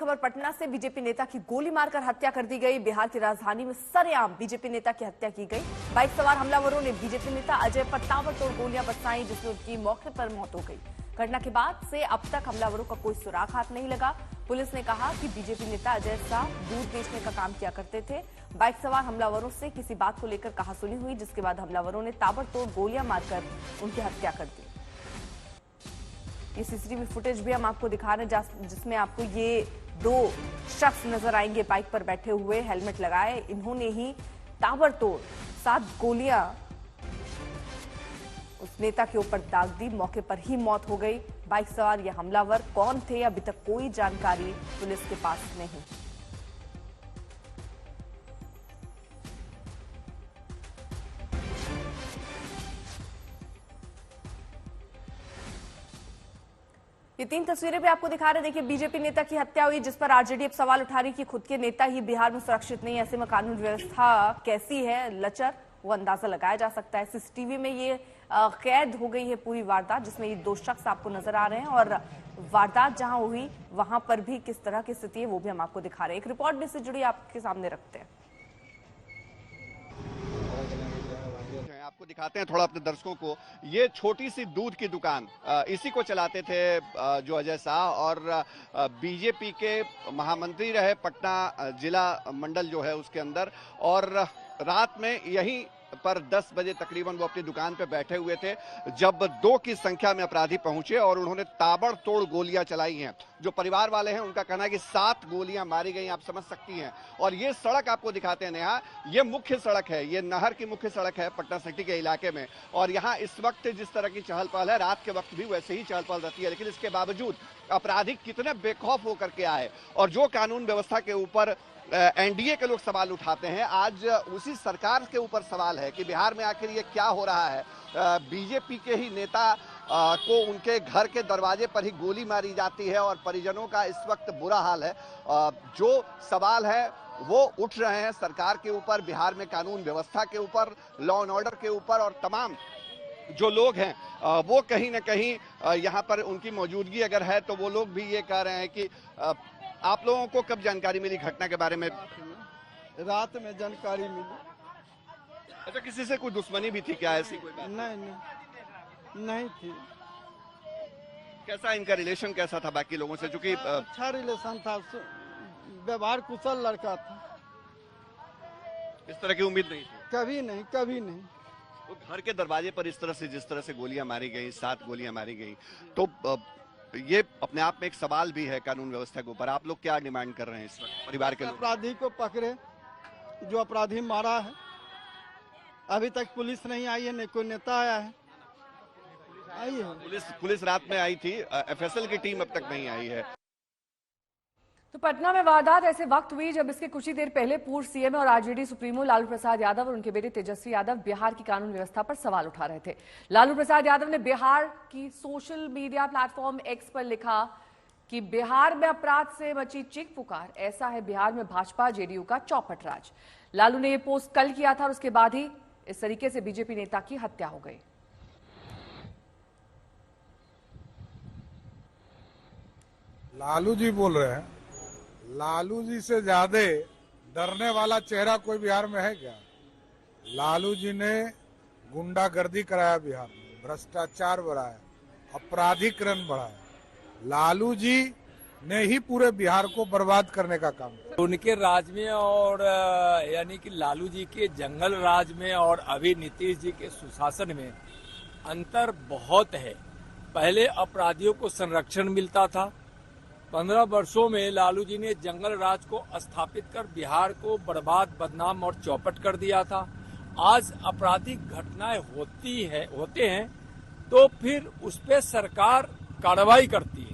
खबर पटना से। बीजेपी नेता की गोली मारकर हत्या कर दी गई। बिहार की राजधानी में सरेआम बीजेपी नेता की हत्या की गई। बाइक सवार हमलावरों ने बीजेपी नेता अजय पर ताबड़तोड़ गोलियां बरसाई, जिसमें उनकी मौके पर मौत हो गई। घटना के बाद से अब तक हमलावरों का कोई सुराग हाथ नहीं लगा। पुलिस ने कहा कि बीजेपी नेता अजय शाह दूध बेचने का काम किया करते थे। बाइक सवार हमलावरों से किसी बात को लेकर कहासुनी हुई, जिसके बाद हमलावरों ने ताबड़तोड़ गोलियां मारकर उनकी हत्या कर दी। ये सीसीटीवी फुटेज भी हम आपको दिखा रहे हैं, जिसमें आपको ये दो शख्स नजर आएंगे बाइक पर बैठे हुए, हेलमेट लगाए। इन्होंने ही ताबड़तोड़ 7 गोलियां उस नेता के ऊपर दाग दी। मौके पर ही मौत हो गई। बाइक सवार ये हमलावर कौन थे, अभी तक कोई जानकारी पुलिस के पास नहीं। ये 3 तस्वीरें भी आपको दिखा रहे हैं। देखिए, बीजेपी नेता की हत्या हुई, जिस पर आरजेडी अब सवाल उठा रही कि खुद के नेता ही बिहार में सुरक्षित नहीं। ऐसे में कानून व्यवस्था कैसी है लचर, वो अंदाजा लगाया जा सकता है। सीसीटीवी में ये कैद हो गई है पूरी वारदात, जिसमें ये 2 शख्स आपको नजर आ रहे हैं और वारदात जहां हुई वहां पर भी किस तरह की स्थिति है वो भी हम आपको दिखा रहे हैं। एक रिपोर्ट भी इससे जुड़ी आपके सामने रखते हैं। आपको दिखाते हैं थोड़ा अपने दर्शकों को। ये छोटी सी दूध की दुकान इसी को चलाते थे जो अजय शाह, और बीजेपी के महामंत्री रहे पटना जिला मंडल जो है उसके अंदर। और रात में यहीं पर 10 बजे तकरीबन वो अपनी दुकान पे बैठे हुए थे, जब 2 की संख्या में अपराधी पहुंचे और उन्होंने ताबड़तोड़ गोलियां चलाई हैं। जो परिवार वाले हैं उनका कहना है कि 7 गोलियां मारी गई, आप समझ सकती हैं। और ये सड़क आपको दिखाते हैं नेहा, ये मुख्य सड़क है, ये नहर की मुख्य सड़क है पटना सिटी के इलाके में। और यहाँ इस वक्त जिस तरह की चहल पहल है, रात के वक्त भी वैसे ही चहल पहल रहती है, लेकिन इसके बावजूद अपराधी कितने बेखौफ होकर के आए। और जो कानून व्यवस्था के ऊपर एनडीए के लोग सवाल उठाते हैं, आज उसी सरकार के ऊपर सवाल है कि बिहार में आखिर ये क्या हो रहा है। बीजेपी के ही नेता को उनके घर के दरवाजे पर ही गोली मारी जाती है और परिजनों का इस वक्त बुरा हाल है। जो सवाल है वो उठ रहे हैं सरकार के ऊपर, बिहार में कानून व्यवस्था के ऊपर, लॉ एंड ऑर्डर के ऊपर। और तमाम जो लोग हैं वो कहीं ना कहीं यहाँ पर उनकी मौजूदगी अगर है तो वो लोग भी ये कह रहे हैं कि आप लोगों को कब जानकारी मिली घटना के बारे में? रात में जानकारी मिली। अच्छा, किसी से कोई दुश्मनी भी थी क्या, ऐसी कोई बात? नहीं थी। कैसा इनका रिलेशन कैसा था बाकी लोगों से? चूंकि अच्छा रिलेशन था, व्यवहार कुशल लड़का था। इस तरह की उम्मीद नहीं थी? कभी नहीं। वो घर के दरवाजे पर इस तरह से जिस तरह से गोलियां मारी गई, 7 गोलियां मारी गई, तो ये अपने आप में एक सवाल भी है कानून व्यवस्था के ऊपर। आप लोग क्या डिमांड कर रहे हैं इस वक्त परिवार के लोग? अपराधी को पकड़े, जो अपराधी मारा है। अभी तक पुलिस नहीं आई है, नहीं कोई नेता आया है। आई है पुलिस रात में आई थी, एफएसएल की टीम अब तक नहीं आई है। तो पटना में वारदात ऐसे वक्त हुई जब इसके कुछ ही देर पहले पूर्व सीएम और आरजेडी सुप्रीमो लालू प्रसाद यादव और उनके बेटे तेजस्वी यादव बिहार की कानून व्यवस्था पर सवाल उठा रहे थे। लालू प्रसाद यादव ने बिहार की सोशल मीडिया प्लेटफॉर्म एक्स पर लिखा कि बिहार में अपराध से मची चीख पुकार, ऐसा है बिहार में भाजपा जेडीयू का चौपट राज। लालू ने यह पोस्ट कल किया था और उसके बाद ही इस तरीके से बीजेपी नेता की हत्या हो गई। लालू जी बोल रहे हैं, लालू जी से ज्यादा डरने वाला चेहरा कोई बिहार में है क्या? लालू जी ने गुंडागर्दी कराया बिहार में, भ्रष्टाचार बढ़ाया, अपराधीकरण बढ़ाया। लालू जी ने ही पूरे बिहार को बर्बाद करने का काम किया। उनके राज में और यानी कि लालू जी के जंगल राज में और अभी नीतीश जी के सुशासन में अंतर बहुत है। पहले अपराधियों को संरक्षण मिलता था। 15 वर्षों में लालू जी ने जंगल राज को स्थापित कर बिहार को बर्बाद, बदनाम और चौपट कर दिया था। आज आपराधिक घटनाएं होते हैं तो फिर उस पर सरकार कार्रवाई करती है।